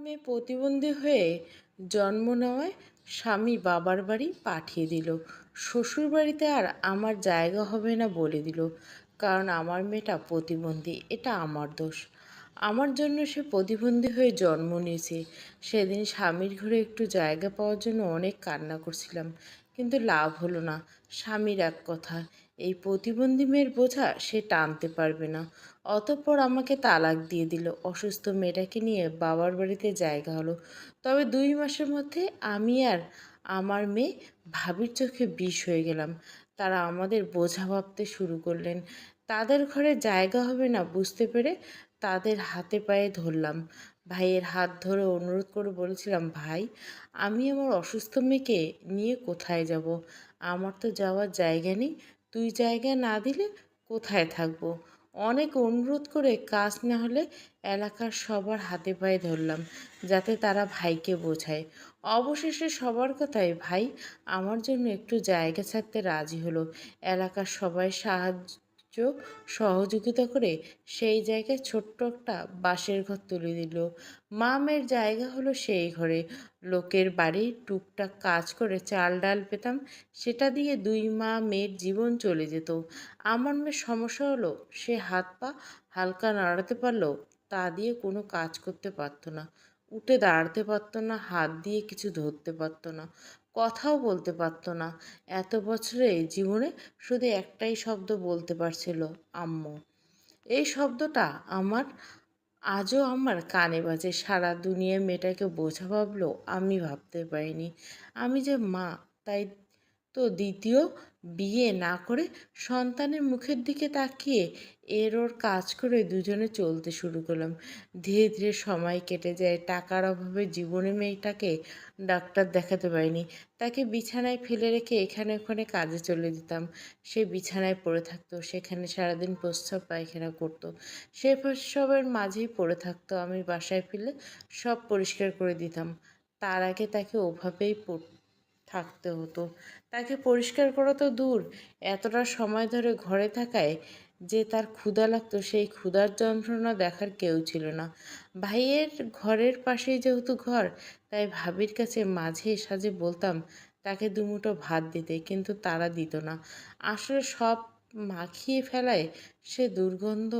মেয়ে প্রতিবন্ধী হয়ে জন্ম নেওয়ায় স্বামী বাবার বাড়ি পাঠিয়ে দিল। শ্বশুর বাড়িতে আর আমার জায়গা হবে না বলে দিল, কারণ আমার মেয়েটা প্রতিবন্ধী। এটা আমার দোষ। আমার জন্য সে প্রতিবন্ধী হয়ে জন্ম নিয়েছে। সেদিন স্বামীর ঘরে একটু জায়গা পাওয়ার জন্য অনেক কান্না করছিলাম, কিন্তু লাভ হলো না। স্বামীর এক কথা, এই প্রতিবন্ধী মেয়ের বোঝা সে টানতে পারবে না। অতঃপর আমাকে তালাক দিয়ে দিল। অসুস্থ মেয়েটাকে নিয়ে বাবার বাড়িতে জায়গা হলো। তবে 2 মাসের মধ্যে আমি আর আমার মেয়ে ভাবির চোখে বিষ হয়ে গেলাম। তারা আমাদের বোঝা ভাবতে শুরু করলেন। তাদের ঘরে জায়গা হবে না বুঝতে পেরে তাদের হাতে পায়ে ধরলাম। ভাইয়ের হাত ধরে অনুরোধ করে বলেছিলাম, ভাই, আমি আমার অসুস্থ মেয়েকে নিয়ে কোথায় যাব? আমার তো যাওয়ার জায়গা নেই। তুই জায়গা না দিলে কোথায় থাকবো? অনেক অনুরোধ করে কাজ না হলে এলাকার সবার হাতে পায়ে ধরলাম, যাতে তারা ভাইকে বোঝায়। অবশেষে সবার কথায় ভাই আমার জন্য একটু জায়গা ছাড়তে রাজি হলো। এলাকার সবাই সাহায্য সহযোগিতা করে সেই জায়গায় ছোট্ট একটা বাঁশের ঘর তুলে দিল। মা মেয়ের জায়গা হলো সেই ঘরে। লোকের বাড়ি টুকটাক কাজ করে চাল ডাল পেতাম, সেটা দিয়ে 2 মা মেয়ের জীবন চলে যেত। আমার মেয়ের সমস্যা হলো, সে হাত পা হালকা নাড়াতে পারলেও তা দিয়ে কোনো কাজ করতে পারতো না। উঠে দাঁড়াতে পারতো না, হাত দিয়ে কিছু ধরতে পারতো না, কথাও বলতে পারতো না। এত বছরে জীবনে শুধু একটাই শব্দ বলতে পারছিল, আম্মু। এই শব্দটা আজও আমার কানে বাজে। সারা দুনিয়ার মেয়েটাকে বোঝা ভাবলেও আমি ভাবতে পারিনি আমি যে মা। তাই তো দ্বিতীয় বিয়ে না করে সন্তানের মুখের দিকে তাকিয়ে এর ওর কাজ করে দুজনে চলতে শুরু করলাম। ধীরে ধীরে সময় কেটে যায়। টাকার অভাবে জীবনে মেয়েটাকে ডাক্তার দেখাতে পারিনি। তাকে বিছানায় ফেলে রেখে এখানে ওখানে কাজে চলে যেতাম। সে বিছানায় পড়ে থাকতো, সেখানে সারাদিন প্রস্রাব পায়খানা করতো। সে সবের মাঝেই পড়ে থাকতো। আমি বাসায় ফিরলে সব পরিষ্কার করে দিতাম। তার আগে তাকে ওভাবেই থাকতে হতো। তাকে পরিষ্কার করা তো দূর, এতটা সময় ধরে ঘরে থাকায় যে তার ক্ষুধা লাগতো, সেই ক্ষুধার যন্ত্রণা দেখার কেউ ছিল না। ভাইয়ের ঘরের পাশেই যেহেতু ঘর, তাই ভাবির কাছে মাঝে সাঝে বলতাম তাকে দুমুঠো ভাত দিতে, কিন্তু তারা দিত না। আসলে সব মাখিয়ে ফেলায় সে দুর্গন্ধ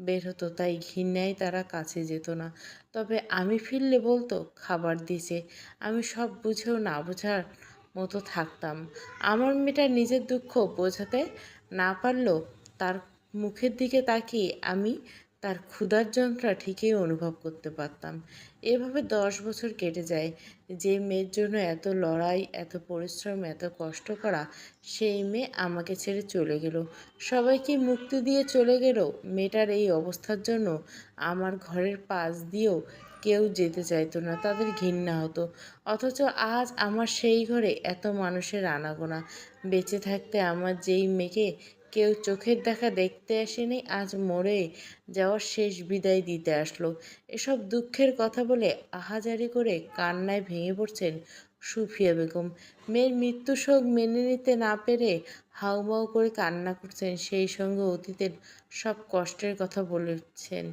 বের হতো, তাই ঘৃণায় তারা কাছে যেত না। তবে আমি ফিরলে বলতো খাবার দিছে। আমি সব বুঝেও না বোঝার মতো থাকতাম। আমার মেয়েটা নিজের দুঃখ বোঝাতে না পারলেও তার মুখের দিকে তাকিয়ে আমি তার ক্ষুধার যন্ত্রণা ঠিকই অনুভব করতে পারতাম। এভাবে 10 বছর কেটে যায়। যে মেয়ের জন্য এত লড়াই, এত পরিশ্রম, এত কষ্ট করা, সেই মেয়ে আমাকে ছেড়ে চলে গেল। সবাইকে মুক্তি দিয়ে চলে গেলেও মেয়েটার এই অবস্থার জন্য আমার ঘরের পাশ দিয়েও কেউ যেতে চাইতো না, তাদের ঘৃণা হতো। অথচ আজ আমার সেই ঘরে এত মানুষের আনাগোনা। বেঁচে থাকতে আমার যেই মেয়েকে কেউ চোখের দেখা দেখতে আসেনি, আজ মরে যাওয়ার শেষ বিদায় দিতে আসলো। এসব দুঃখের কথা বলে আহাজারি করে কান্নায় ভেঙে পড়ছেন সুফিয়া বেগম। মেয়ের মৃত্যু শোক মেনে নিতে না পেরে হাউমাউ করে কান্না করছেন, সেই সঙ্গে অতীতের সব কষ্টের কথা বলেছেন।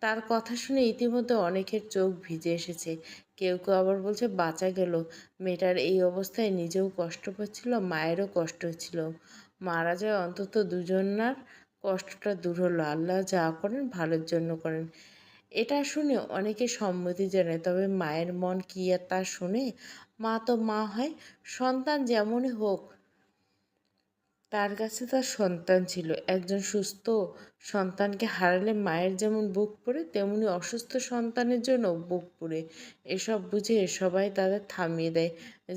তার কথা শুনে ইতিমধ্যে অনেকের চোখ ভিজে এসেছে। কেউ কেউ আবার বলছে বাঁচা গেল। মেয়েটার এই অবস্থায় নিজেও কষ্ট পাচ্ছিল, মায়েরও কষ্ট হচ্ছিল। মারা যায় অন্তত দুজনার কষ্টটা দূর হলো। আল্লাহ যা করেন ভালোর জন্য করেন। এটা শুনে অনেকে সম্মতি জানায়, তবে মায়ের মন কি আর তা শুনে? মা তো মা হয়। সন্তান যেমনই হোক, তার কাছে তার সন্তান ছিল। একজন সুস্থ সন্তানকে হারালে মায়ের যেমন বুক পোড়ে, তেমনি অসুস্থ সন্তানের জন্য বুক পোড়ে। এসব বুঝে সবাই তাদের থামিয়ে দেয়।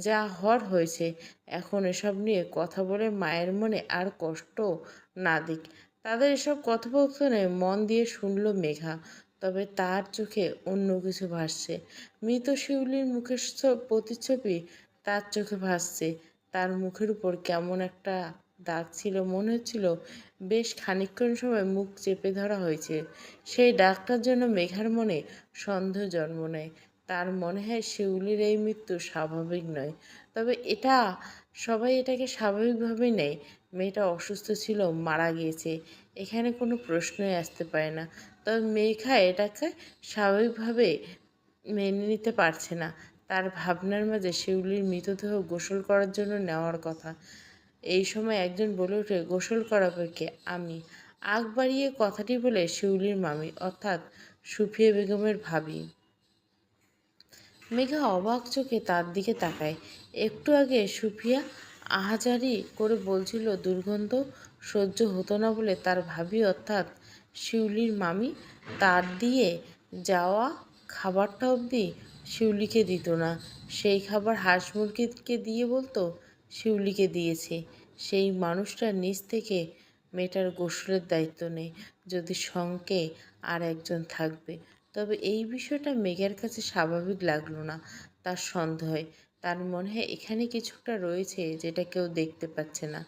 যা হওয়ার হয়েছে, এখন এসব নিয়ে কথা বলে মায়ের মনে আর কষ্ট না দিক। তাদের এসব কথোপকথনে মন দিয়ে শুনল মেঘা। তবে তার চোখে অন্য কিছু ভাসছে। মৃত শিউলির মুখের প্রতিচ্ছবি তার চোখে ভাসছে। তার মুখের উপর কেমন একটা দাগ ছিল, মনে হচ্ছিল বেশ খানিকক্ষণ সময় মুখ চেপে ধরা হয়েছে। সেই দাগটার জন্য মেঘার মনে সন্দেহ জন্ম নেয়। তার মনে হয় শিউলির এই মৃত্যু স্বাভাবিক নয়। তবে সবাই এটাকে স্বাভাবিকভাবেই নেয়। মেয়েটা অসুস্থ ছিল, মারা গিয়েছে, এখানে কোনো প্রশ্নই আসতে পারে না। তবে মেঘা এটাকে স্বাভাবিকভাবে মেনে নিতে পারছে না। তার ভাবনার মাঝে শিউলির মৃতদেহ গোসল করার জন্য নেওয়ার কথা। এই সময় একজন বলে ওঠে, গোসল করাবে কে? আমি। আগ বাড়িয়ে কথাটি বলে শিউলির মামি অর্থাৎ সুফিয়া বেগমের ভাবি। মেঘা অবাক চোখে তার দিকে তাকায়। একটু আগে সুফিয়া আহাজারি করে বলছিল দুর্গন্ধ সহ্য হতো না বলে তার ভাবি অর্থাৎ শিউলির মামি তার দিয়ে যাওয়া খাবারটা অবধি শিউলিকে দিত না। সেই খাবার হাঁস মুরগিকে দিয়ে বলতো শিউলিকে দিয়েছে। সেই মানুষটা নিজ থেকে মেয়েটার গোসলের দায়িত্ব নেয়। যদি সঙ্গে আর একজন থাকবে, তবে এই বিষয়টা মেঘের কাছে স্বাভাবিক লাগলো না। তার সন্দেহ হয়, তার মনে হয় এখানে কিছুটা রয়েছে যেটা কেউ দেখতে পাচ্ছে না।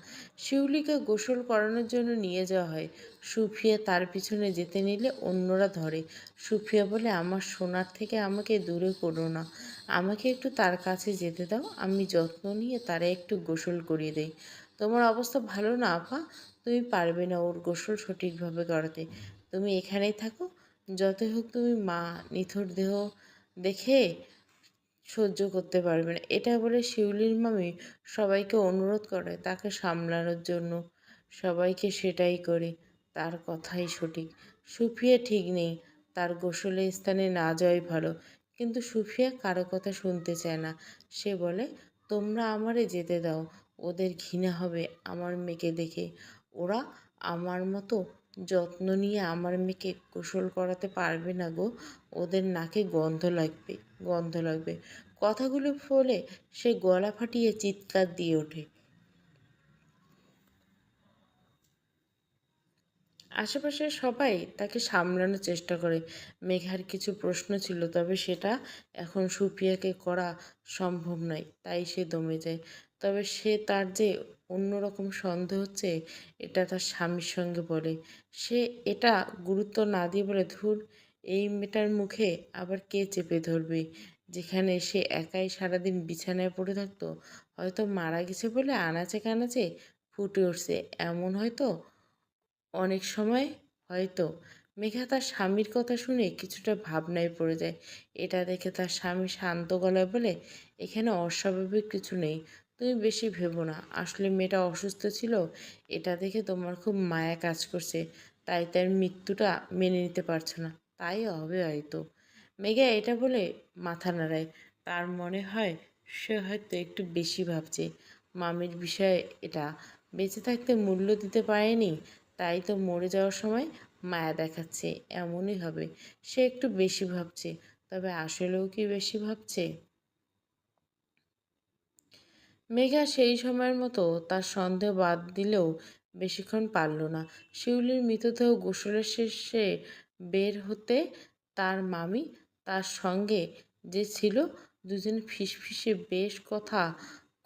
শিউলিকে গোসল করানোর জন্য নিয়ে যাওয়া হয়। সুফিয়া তার পিছনে যেতে নিলে অন্যরা ধরে। সুফিয়া বলে, আমার সোনার থেকে আমাকে দূরে করো না, আমাকে একটু তার কাছে যেতে দাও, আমি যত্ন নিয়ে তারা একটু গোসল করিয়ে দেই। তোমার অবস্থা ভালো না আপা, তুমি পারবে না ওর গোসল সঠিকভাবে করাতে, তুমি এখানেই থাকো। যতই হোক তুমি মা, নিথর দেহ দেখে সহ্য করতে পারবে না। এটা বলে শিউলির মামি সবাইকে অনুরোধ করে তাকে সামলানোর জন্য। সবাইকে সেটাই করে, তার কথাই সঠিক। সুফিয়া ঠিক নেই, তার গোসলের স্থানে না যাওয়াই ভালো। কিন্তু সুফিয়া কারো কথা শুনতে চায় না। সে বলে, তোমরা আমারে যেতে দাও, ওদের ঘৃণা হবে আমার মেয়েকে দেখে। ওরা আমার মতো যত্ন নিয়ে আমার মেয়েকে গোসল করাতে পারবে না গো, ওদের নাকে গন্ধ লাগবে। কথাগুলো বলে সে গলা ফাটিয়ে চিৎকার দিয়ে ওঠে। আশেপাশের সবাই তাকে সামলানোর চেষ্টা করে। মেঘার কিছু প্রশ্ন ছিল, তবে সেটা এখন সুফিয়াকে করা সম্ভব নয়, তাই সে দমে যায়। তবে সে তার যে অন্যরকম সন্দেহ হচ্ছে এটা তার স্বামীর সঙ্গে বলে। সে এটা গুরুত্ব না দিয়ে বলে, ধুর, এই মেয়েটার মুখে আবার কে চেপে ধরবে? যেখানে সে একাই সারাদিন বিছানায় পড়ে থাকতো, হয়তো মারা গেছে বলে আনাচে কানাচে ফুটে উঠছে, এমন হয়তো অনেক সময় হয়তো। মেঘা তার স্বামীর কথা শুনে কিছুটা ভাবনায় পড়ে যায়। এটা দেখে তার স্বামী শান্ত গলায় বলে, এখানে অস্বাভাবিক কিছু নেই, তুমি বেশি ভেবো না। আসলে মেয়েটা অসুস্থ ছিল, এটা দেখে তোমার খুব মায়া কাজ করছে, তাই তার মৃত্যুটা মেনে নিতে পারছো না, তাই হবে হয়তো। মেঘা এটা বলে মাথা নাড়ায়। তার মনে হয় সে হয়তো একটু বেশি ভাবছে। মামির বিষয়ে এটা বেঁচে থাকতে মূল্য দিতে পারেনি, তাই তো মরে যাওয়ার সময় মায়া দেখাচ্ছে, এমনই হবে। সে একটু বেশি ভাবছে, তবে আসলেও কি বেশি ভাবছে? মেঘা সেই সময়ের মতো তার সন্দেহ বাদ দিলেও বেশিক্ষণ পারল না। শিউলির মৃতদেহ গোসলের শেষে বের হতে তার মামি তার সঙ্গে যে ছিল, দুজনে ফিসফিসে বেশ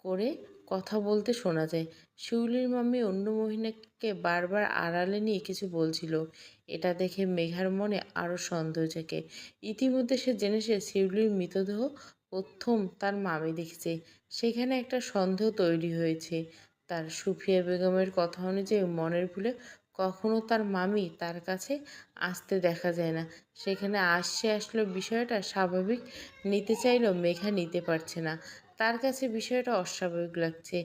করে কথা বলতে শোনা যায়। শিউলির মামি অন্য মহিলাকে বারবার আড়ালে নিয়ে কিছু বলছিল। এটা দেখে মেঘার মনে আরও সন্দেহ জাগে। ইতিমধ্যে সে জেনেছে শিউলির মৃতদেহ প্রথম তার মামি দেখেছে। সেখানে একটা সন্দেহ তৈরি হয়েছে তার। সুফিয়া বেগমের কথা অনুযায়ী মনের ভুলে কখনো তার মামি তার কাছে আসতে দেখা যায় না। সেখানে আসলো, বিষয়টা স্বাভাবিক নিতে চাইলেও মেঘা নিতে পারছে না। তার কাছে বিষয়টা অস্বাভাবিক লাগছে।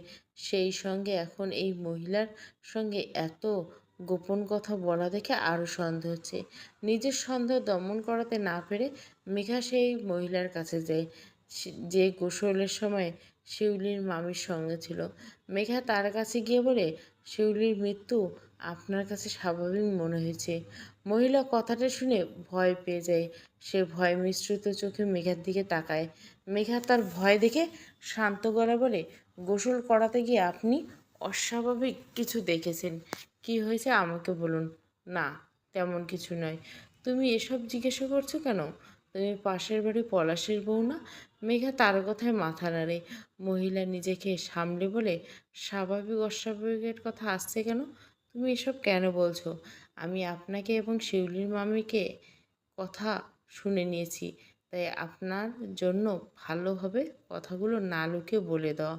সেই সঙ্গে এখন এই মহিলার সঙ্গে এত গোপন কথা বলা দেখে আরও সন্দেহ হচ্ছে। নিজের সন্দেহ দমন করাতে না পেরে মেঘা সেই মহিলার কাছে যায় যে গোসলের সময় শিউলির মামির সঙ্গে ছিল। মেঘা তার কাছে গিয়ে বলে, শিউলির মৃত্যু আপনার কাছে স্বাভাবিক মনে হয়েছে। মহিলা কথাটা শুনে ভয় পেয়ে যায়। সে ভয় মিশ্রিত চোখে মেঘার দিকে তাকায়। মেঘা তার ভয় দেখে শান্ত গলায় বলে, গোসল করাতে গিয়ে আপনি অস্বাভাবিক কিছু দেখেছেন, কি হয়েছে আমাকে বলুন। না, তেমন কিছু নয়। তুমি এসব জিজ্ঞাসা করছো কেন? তুমি পাশের বাড়ি পলাশের বউ না? মেঘা তার কথায় মাথা নাড়ে। মহিলা নিজেকে সামলে বলে, স্বাভাবিক অস্বাভাবিকের কথা আসছে কেন? তুমি এসব কেন বলছো? আমি আপনাকে এবং শিউলির মামিকে কথা শুনে নিয়েছি, তাই আপনার জন্য ভালো হবে কথাগুলো না লুকিয়ে বলে দেওয়া।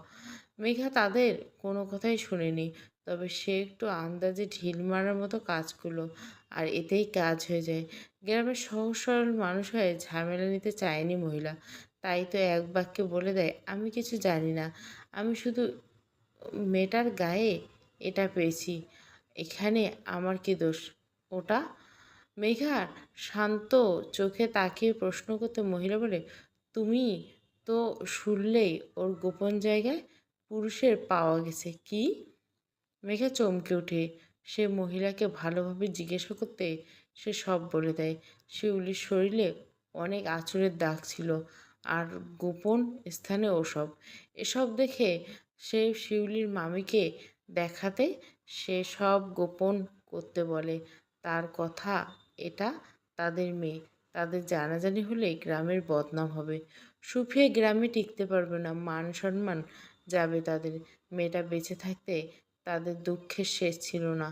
মেঘা তাদের কোনো কথাই শুনেনি। তবে সে একটু আন্দাজে ঢিল মারার মতো কাজ করলো, আর এতেই কাজ হয়ে যায়। গ্রামের সহজ সরল মানুষ হয়ে ঝামেলা নিতে চায়নি মহিলা। তাই তো এক বাক্যে বলে দেয়, আমি কিছু জানি না, আমি শুধু মেয়েটার গায়ে এটা পেয়েছি, এখানে আমার কি দোষ? ওটা? মেঘা শান্ত চোখে তাকিয়ে প্রশ্ন করতে মহিলা বলে, তুমি তো শুনলেই ওর গোপন জায়গায় পুরুষের পাওয়া গেছে। কি? মেঘা চমকে ওঠে। সে মহিলাকে ভালোভাবে জিজ্ঞাসা করতে সে সব বলে দেয়। শিউলির শরীরে অনেক আঁচড়ের দাগ ছিল, আর গোপন স্থানে ওসব। এসব দেখে সে শিউলির মামিকে দেখাতে সে সব গোপন করতে বলে। তার কথা, এটা তাদের মেয়ে, তাদের জানাজানি হলে গ্রামের বদনাম হবে। সুফিয়া গ্রামে টিকতে পারবে না, মান সম্মান যাবে তাদের। মেয়েটা বেঁচে থাকতে তাদের দুঃখের শেষ ছিল না,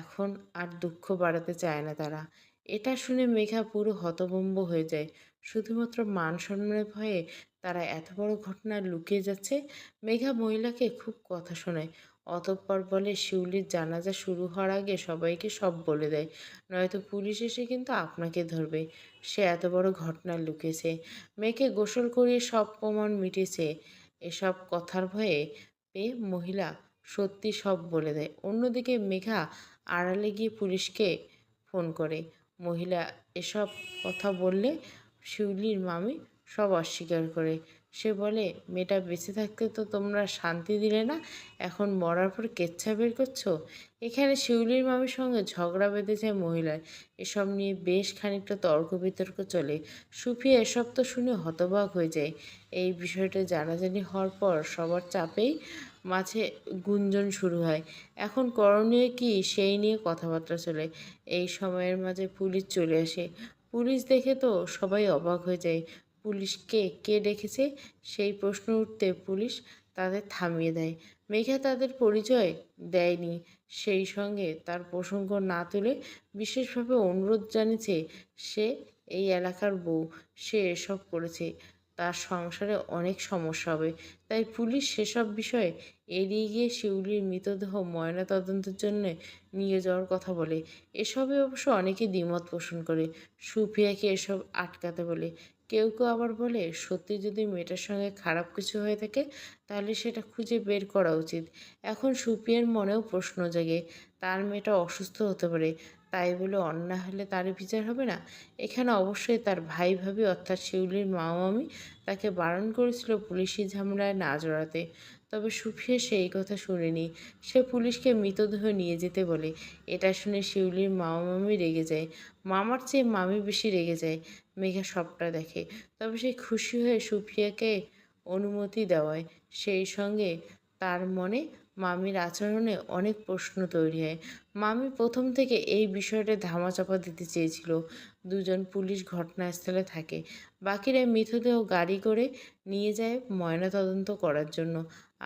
এখন আর দুঃখ বাড়াতে চায় না তারা। এটা শুনে মেঘা পুরো হতভম্ব হয়ে যায়। শুধুমাত্র মান সম্মানের ভয়ে তারা এত বড় ঘটনা লুকিয়ে যাচ্ছে। মেঘা মহিলাকে খুব কথা শোনায়, অতঃপর বলে শিউলির জানাজা শুরু হওয়ার আগে সবাইকে সব বলে দেয়, নয়তো পুলিশ এসে কিন্তু আপনাকে ধরবে। সে এত বড় ঘটনা লুকিয়েছে, মেয়েকে গোসল করিয়ে সব প্রমাণ মিটেছে। এসব কথার ভয়ে পেয়ে মহিলা সত্যি সব বলে দেয়। অন্যদিকে মেঘা আড়ালে গিয়ে পুলিশকে ফোন করে। মহিলা এসব কথা বললে শিউলির মামি সব অস্বীকার করে। সে বলে, মেয়েটা বেঁচে থাকতে তো তোমরা শান্তি দিলে না, এখন মরার পর কেচ্ছা বের করছো। এখানে শিউলির মামির সঙ্গে ঝগড়া বেঁধে যায় মহিলার। এসব নিয়ে বেশ খানিকটা তর্ক বিতর্ক চলে। সুফিয়া এসব তো শুনে হতবাক হয়ে যায়। এই বিষয়টা জানাজানি হওয়ার পর সবার চাপেই মাঝে গুঞ্জন শুরু হয়। এখন করণীয় কি সেই নিয়ে কথাবার্তা চলে। এই সময়ের মাঝে পুলিশ চলে আসে। পুলিশ দেখে তো সবাই অবাক হয়ে যায়। পুলিশকে কে ডেকেছে সেই প্রশ্ন উঠতে পুলিশ তাদের থামিয়ে দেয়। মেঘা তাদের পরিচয় দেয়নি, সেই সঙ্গে তার প্রসঙ্গ না তুলে বিশেষভাবে অনুরোধ জানিয়েছে, সে এই এলাকার বউ, সে এসব করেছে, তার সংসারে অনেক সমস্যা হবে। তাই পুলিশ সেসব বিষয়ে এড়িয়ে গিয়ে শিউলির মৃতদেহ ময়নাতদন্তের জন্য নিয়ে যাওয়ার কথা বলে। এসবে অবশ্য অনেকে দ্বিমত পোষণ করে। সুফিয়াকে এসব আটকাতে বলে। কেউ কেউ আবার বলে, সত্যি যদি মেয়েটার সঙ্গে খারাপ কিছু হয়ে থাকে তাহলে সেটা খুঁজে বের করা উচিত। এখন সুফিয়ার মনেও প্রশ্ন জাগে, তার মেয়েটা অসুস্থ হতে পারে, তাই বলে অন্যায় হলে তার বিচার হবে না? এখানে অবশ্যই তার ভাই ভাবি অর্থাৎ শিউলির মা মামি তাকে বারণ করেছিল পুলিশি ঝামেলায় না জড়াতে। তবে সুফিয়া সেই কথা শুনেনি। সে পুলিশকে মৃতদেহ নিয়ে যেতে বলে। এটা শুনে শিউলির মামা মামি রেগে যায়। মামার চেয়ে মামি বেশি রেগে যায়। মেঘা সবটা দেখে। তবে সে খুশি হয়ে সুফিয়াকে অনুমতি দেওয়ায়। সেই সঙ্গে তার মনে মামির আচরণে অনেক প্রশ্ন তৈরি হয়। মামি প্রথম থেকে এই বিষয়টা ধামাচাপা দিতে চেয়েছিল। দুজন পুলিশ ঘটনাস্থলে থাকে, বাকিরা মৃতদেহ গাড়ি করে নিয়ে যায় ময়নাতদন্ত করার জন্য।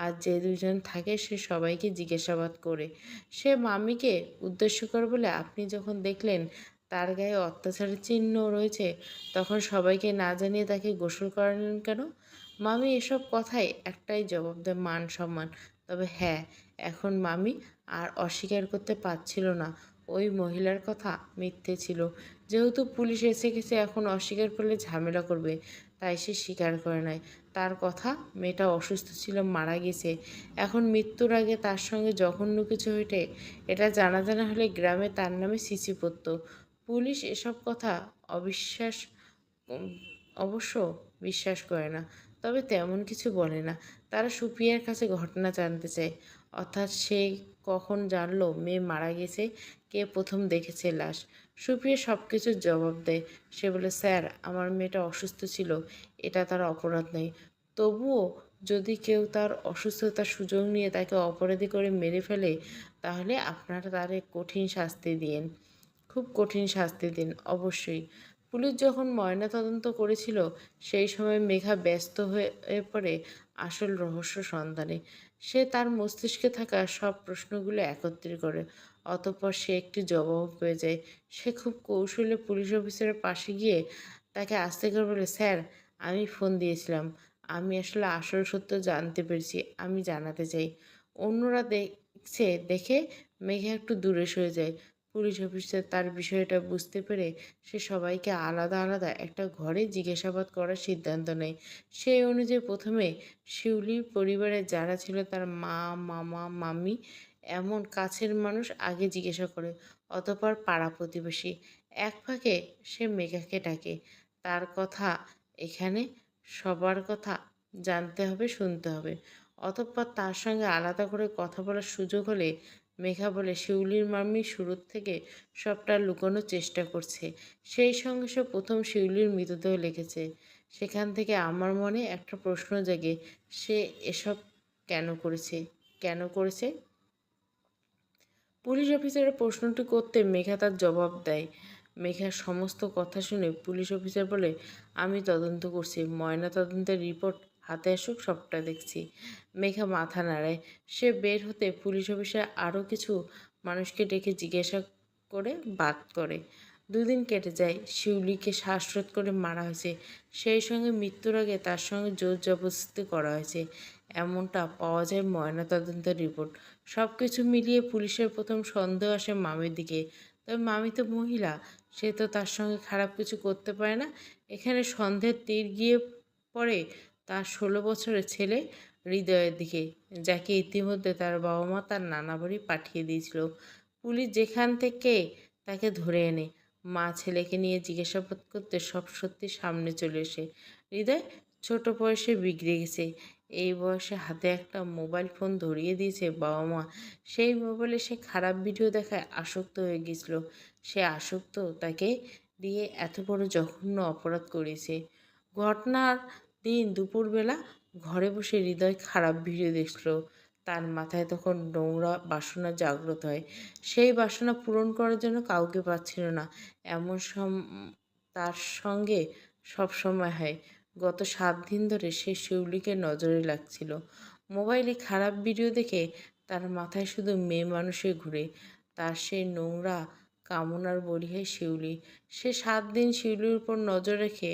আর যে দুজন থাকে সে সবাইকে জিজ্ঞাসাবাদ করে। সে মামিকে উদ্দেশ্য করে বলে, আপনি যখন দেখলেন তার গায়ে অত্যাচারের চিহ্ন রয়েছে তখন সবাইকে না জানিয়ে তাকে গোসল করালেন কেন? মামি এসব কথায় একটাই জবাব দেয়, মান সম্মান। তবে হ্যাঁ, এখন মামি আর অস্বীকার করতে পারছিল না ওই মহিলার কথা মিথ্যে ছিল। যেহেতু পুলিশ এসে গেছে, এখন অস্বীকার করলে ঝামেলা করবে, তাই সে স্বীকার করে নেয়। তার কথা, মেয়েটা অসুস্থ ছিল, মারা গেছে। এখন মৃত্যুর আগে তার সঙ্গে জঘন্য কিছু হয়েছে, এটা জানা হলে গ্রামে তার নামে সিসি পড়তো। পুলিশ এসব কথা অবিশ্বাস উম, অবশ্য বিশ্বাস করে না, তবে তেমন কিছু বলে না। তারা সুপিয়ার কাছে ঘটনা জানতে চায়, অর্থাৎ সে কখন জানলো মেয়ে মারা গেছে, কে প্রথম দেখেছে লাশ। সুপ্রিয়া সব কিছুর জবাব দেয়। সে বলে, স্যার, আমার মেয়েটা অসুস্থ ছিল, এটা তার অপরাধ নেই। তবুও যদি কেউ তার অসুস্থতার সুযোগ নিয়ে তাকে অপরাধী করে মেরে ফেলে, তাহলে আপনারা তারে কঠিন শাস্তি দিন, খুব কঠিন শাস্তি দিন অবশ্যই। পুলিশ যখন ময়নাতদন্ত করেছিল সেই সময় মেঘা ব্যস্ত হয়ে পড়ে আসল রহস্য সন্ধানে। সে তার মস্তিষ্কে থাকা সব প্রশ্নগুলো একত্রিত করে। অতঃপর সে একটি জবাব পেয়ে যায়। সে খুব কৌশলে পুলিশ অফিসারের পাশে গিয়ে তাকে আস্তে করে বলে, স্যার, আমি ফোন দিয়েছিলাম, আমি আসলে আসল সত্য জানতে পেরেছি, আমি জানাতে চাই। অন্যরা সে দেখে মেঘা একটু দূরে সরে যায়। পুলিশ অফিসার তার বিষয়টা বুঝতে পেরে সে সবাইকে আলাদা আলাদা একটা ঘরে জিজ্ঞাসাবাদ করার সিদ্ধান্ত নেয়। সেই অনুযায়ী প্রথমে শিউলির পরিবারের যারা ছিল তার মা, মামা, মামি এমন কাছের মানুষ আগে জিজ্ঞাসা করে, অতঃপর পাড়া প্রতিবেশী। এক ফাঁকে সে মেঘাকে ডাকে। তার কথা এখানে সবার কথা জানতে হবে, শুনতে হবে। অতঃপর তার সঙ্গে আলাদা করে কথা বলার সুযোগ হলে মেঘা বলে শিউলির মাম্মি শুরুর থেকে সবটা লুকোনোর চেষ্টা করছে। সেই সঙ্গে সে প্রথম শিউলির মৃতদেহ লিখেছে। সেখান থেকে আমার মনে একটা প্রশ্ন জাগে, সে এসব কেন করেছে? কেন করেছে? পুলিশ অফিসারের প্রশ্নটি করতে মেঘা তার জবাব দেয়। মেঘার সমস্ত কথা শুনে পুলিশ অফিসার বলে, আমি তদন্ত করছি, ময়না তদন্তের রিপোর্ট হাতে আসুক, সবটা দেখছি। মেঘা মাথা নাড়ায়। সে বের হতে পুলিশ অফিসার আরও কিছু মানুষকে ডেকে জিজ্ঞাসা করে বাদ করে। দুদিন কেটে যায়। শিউলিকে শ্বাসরোধ করে মারা হয়েছে, সেই সঙ্গে মৃত্যুর আগে তার সঙ্গে জোর জবরদস্তি করা হয়েছে, এমনটা পাওয়া যায় ময়নাতদন্তের রিপোর্ট। সব কিছু মিলিয়ে পুলিশের প্রথম সন্দেহ আসে মামির দিকে। তবে মামি তো মহিলা, সে তো তার সঙ্গে খারাপ কিছু করতে পারে না। এখানে সন্দেহের তীর গিয়ে পড়ে তার 16 বছরের ছেলে হৃদয়ের দিকে, যাকে ইতিমধ্যে তার বাবা মা তার নানা বাড়ি পাঠিয়ে দিয়েছিল। পুলিশ যেখান থেকে তাকে ধরে এনে মা ছেলেকে নিয়ে জিজ্ঞাসাবাদ করতে সব সত্যি সামনে চলে এসে হৃদয় ছোট বয়সে বিগড়ে গেছে। এই বয়সে হাতে একটা মোবাইল ফোন ধরিয়ে দিয়েছে বাবা মা। সেই মোবাইলে সে খারাপ ভিডিও দেখায় আসক্ত হয়ে গেছিল। সে আসক্ত তাকে দিয়ে এত বড় জঘন্য অপরাধ করেছে। ঘটনার দিন দুপুরবেলা ঘরে বসে হৃদয় খারাপ ভিডিও দেখছিল। তার মাথায় তখন নোংরা বাসনা জাগ্রত হয়। সেই বাসনা পূরণ করার জন্য কাউকে পাচ্ছিল না। এমন তার সঙ্গে সব সময় হয়। গত 7 দিন ধরে সে শিউলিকে নজরে লাগছিল। মোবাইলে খারাপ ভিডিও দেখে তার মাথায় শুধু মেয়ে মানুষে ঘুরে। তার সেই নোংরা কামনার বলি হয় শিউলি। সে 7 দিন শিউলির উপর নজর রেখে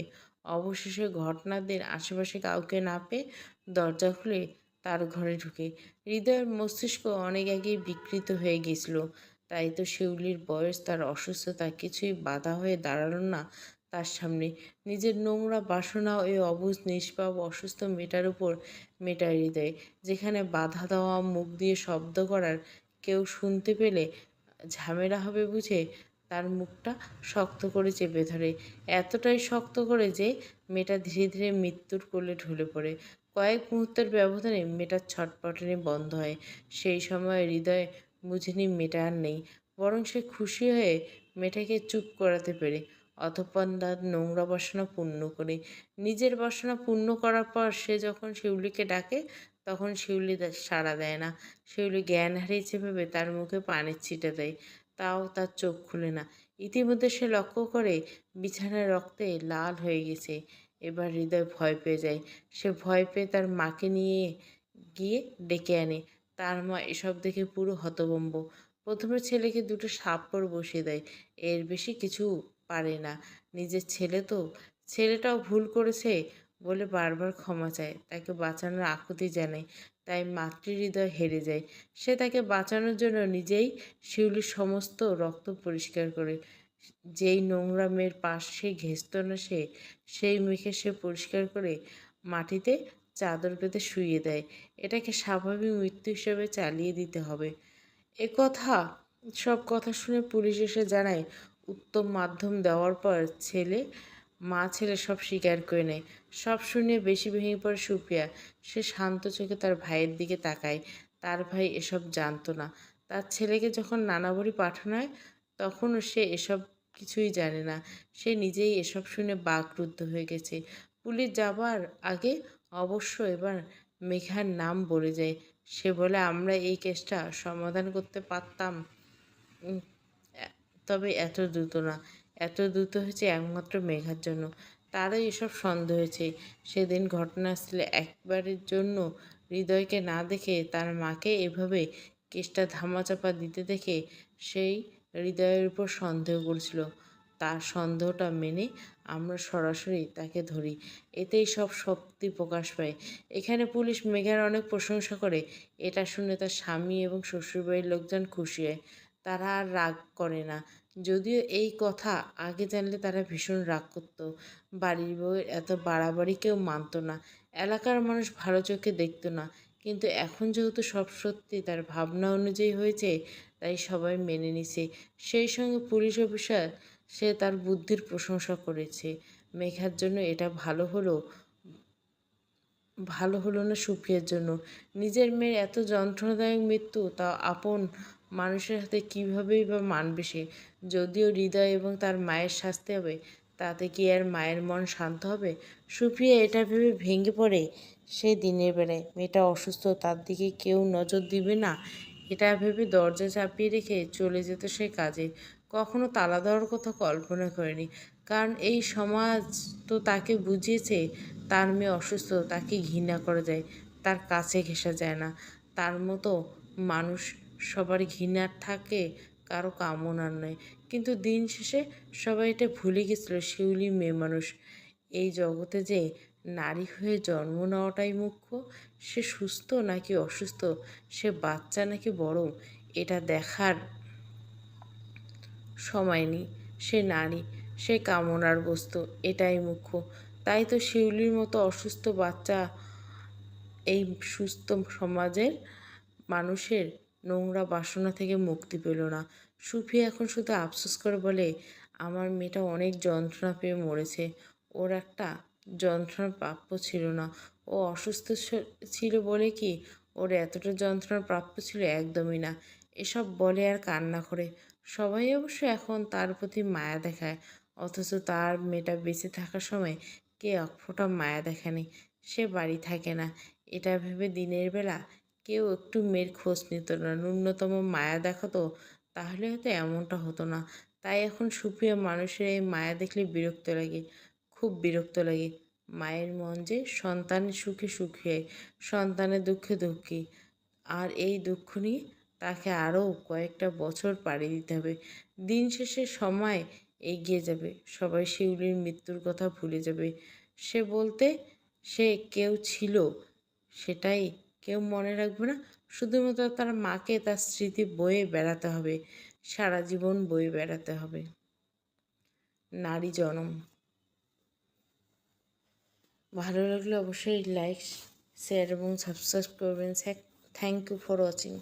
অবশেষে ঘটনার দিন আশেপাশে কাউকে না পেয়ে দরজা খুলে তার ঘরে ঢুকে। হৃদয়ের মস্তিষ্ক অনেক আগেই বিকৃত হয়ে গিয়েছিল। তাই তো শিউলির বয়স, তার অসুস্থতা কিছুই বাধা হয়ে দাঁড়ালো না তার সামনে। নিজের নোংরা বাসনা ওই অবুঝ নিষ্পাপ অসুস্থ মেয়েটার উপর মেটায় হৃদয়। যেখানে বাধা দেওয়া, মুখ দিয়ে শব্দ করার কেউ শুনতে পেলে ঝামেলা হবে বুঝে তার মুখটা শক্ত করে চেপে ধরে। এতটাই শক্ত করে যে মেয়েটা ধীরে ধীরে মৃত্যুর কোলে ঢলে পড়ে। কয়েক মুহূর্তের ব্যবধানে মেয়েটার ছটপটানি বন্ধ হয়। সেই সময় হৃদয় বুঝেনি মেয়েটা আর নেই, বরং সে খুশি হয়ে মেয়েটাকে চুপ করাতে পেরে। অতঃপর তার নোংরা বাসনা পূর্ণ করে। নিজের বাসনা পূর্ণ করার পর সে যখন শিউলিকে ডাকে তখন শিউলি সাড়া দেয় না। শিউলি জ্ঞান হারিয়েছে ভেবে তার মুখে পানির ছিটে দেয়, তাও তার চোখ খুলে না। ইতিমধ্যে সে লক্ষ্য করে বিছানায় রক্তে লাল হয়ে গেছে। এবার হৃদয় ভয় পেয়ে যায়। সে ভয় পেয়ে তার মাকে নিয়ে গিয়ে ডেকে আনে। তার মা এসব দেখে পুরো হতভম্ব। প্রথমে ছেলেকে দুটো থাপ্পড় বসিয়ে দেয়। এর বেশি কিছু পারে না। নিজের ছেলে তো, ছেলেটাও ভুল করেছে বলে বারবার ক্ষমা চায়, তাকে বাঁচানোর আকুতি জানায়। তাই মাতৃহৃদয় হেরে যায়। সে তাকে বাঁচানোর জন্য নিজেই শিউলির সমস্ত রক্ত পরিষ্কার করে। যেই নোংরা মেয়ের পাশ সে ঘেঁষত না সে, সেই মেয়েকে সে পরিষ্কার করে মাটিতে চাদর পেতে শুইয়ে দেয়। এটাকে স্বাভাবিক মৃত্যু হিসেবে চালিয়ে দিতে হবে। একথা সব কথা শুনে পুলিশ এসে জানায়, উত্তম মাধ্যম দেওয়ার পর মা ছেলে সব স্বীকার করে নেয়। সব শুনে বেশি ভেঙে পড়ে সুপ্রিয়া। সে শান্ত চোখে তার ভাইয়ের দিকে তাকায়। তার ভাই এসব জানতো না। তার ছেলেকে যখন নানা বাড়ি পাঠানো হয় তখনও সে এসব কিছুই জানে না। সে নিজেই এসব শুনে বাকরুদ্ধ হয়ে গেছে। পুলিশ যাবার আগে অবশ্য এবার মেঘার নাম বলে যায়। সে বলে, আমরা এই কেসটা সমাধান করতে পারতাম, উম, তবে এত দ্রুত না। এত দ্রুত হয়েছে একমাত্র মেঘার জন্য। তারই এসব সন্দেহ হয়েছে। সেদিন ঘটনাস্থলে একবারের জন্য হৃদয়কে না দেখে তার মাকে এভাবে কেসটা ধামাচাপা দিতে দেখে সেই হৃদয়ের উপর সন্দেহ করছিল। তার সন্দেহটা মেনে আমরা সরাসরি তাকে ধরি, এতেই সব শক্তি প্রকাশ পায়। এখানে পুলিশ মেঘার অনেক প্রশংসা করে। এটা শুনে তার স্বামী এবং শ্বশুরবাড়ির লোকজন খুশি হয়। তারা আর রাগ করে না। যদিও এই কথা আগে জানলে তারা ভীষণ রাগ করত। বাড়ির বউয়ের এত বাড়াবাড়ি কেউ মানত না, এলাকার মানুষ ভালো চোখে দেখতো না। কিন্তু এখন যেহেতু সব সত্যি তার ভাবনা অনুযায়ী হয়েছে, তাই সবাই মেনে নিছে। সেই সঙ্গে পুলিশ অফিসার সে তার বুদ্ধির প্রশংসা করেছে। মেঘার জন্য এটা ভালো হলো না সুপ্রিয়ার জন্য। নিজের মেয়ের এত যন্ত্রণাদায়ক মৃত্যু তা আপন মানুষের হাতে কীভাবেই বা মানবে সে। যদিও হৃদয় এবং তার মায়ের শাস্তি হবে, তাতে কি আর মায়ের মন শান্ত হবে? সুপ্রিয়া এটা ভেবে ভেঙে পড়ে। সে দিনের বেলায় মেয়েটা অসুস্থ, তার দিকে কেউ নজর দিবে না, এটা ভেবে দরজা চাপিয়ে রেখে চলে যেত সে কাজে। কখনো তালা দেওয়ার কথা কল্পনা করেনি, কারণ এই সমাজ তো তাকে বুঝিয়েছে তার মেয়ে অসুস্থ, তাকে ঘৃণা করা যায়, তার কাছে ঘেঁষা যায় না। তার মতো মানুষ সবার ঘৃণার থাকে, কারো কামনার নয়। কিন্তু দিন শেষে সবাই এটা ভুলে গেছিল শিউলি মেয়ে মানুষ। এই জগতে যে নারী হয়ে জন্ম নেওয়াটাই মুখ্য। সে সুস্থ নাকি অসুস্থ, সে বাচ্চা নাকি বড়, এটা দেখার সময় নেই। সে নারী, সে কামনার বস্তু, এটাই মুখ্য। তাই তো শিউলির মতো অসুস্থ বাচ্চা এই সুস্থ সমাজের মানুষের নোংরা বাসনা থেকে মুক্তি পেল না। সুফি এখন শুধু আফসোস করে বলে, আমার মেয়েটা অনেক যন্ত্রণা পেয়ে মরেছে। ওর একটা যন্ত্রণার প্রাপ্য ছিল না। ও অসুস্থ ছিল বলে কি ওর এতটা যন্ত্রণার প্রাপ্য ছিল? একদমই না। এসব বলে আর কান্না করে। সবাই অবশ্য এখন তার প্রতি মায়া দেখায়, অথচ তার মেয়েটা বেঁচে থাকার সময় কে এক ফোঁটা মায়া দেখায়নি। সে বাড়ি থাকে না, এটা ভেবে দিনের বেলা কেউ একটু মেয়ের খোঁজ নিত না, ন্যূনতম মায়া দেখাতো, তাহলে হয়তো এমনটা হতো না। তাই এখন সুপ্রিয় মানুষের এই মায়া দেখলে বিরক্ত লাগে, খুব বিরক্ত লাগে। মায়ের মন যে সন্তানের সুখে সুখী, সন্তানের দুঃখে দুঃখী, আর এই দুঃখ নিয়ে তাকে আরও কয়েকটা বছর পাড়ি দিতে হবে। দিন শেষে সময় এগিয়ে যাবে, সবাই শিউলির মৃত্যুর কথা ভুলে যাবে। সে বলতে সে কেউ ছিল, সেটাই কেউ মনে রাখবে না। শুধুমাত্র তার মাকে তার স্মৃতি বয়ে বেড়াতে হবে, সারা জীবন বয়ে বেড়াতে হবে। নারী জনম। ভালো লাগলে অবশ্যই লাইক, শেয়ার এবং সাবস্ক্রাইব করবেন। Thank you for watching.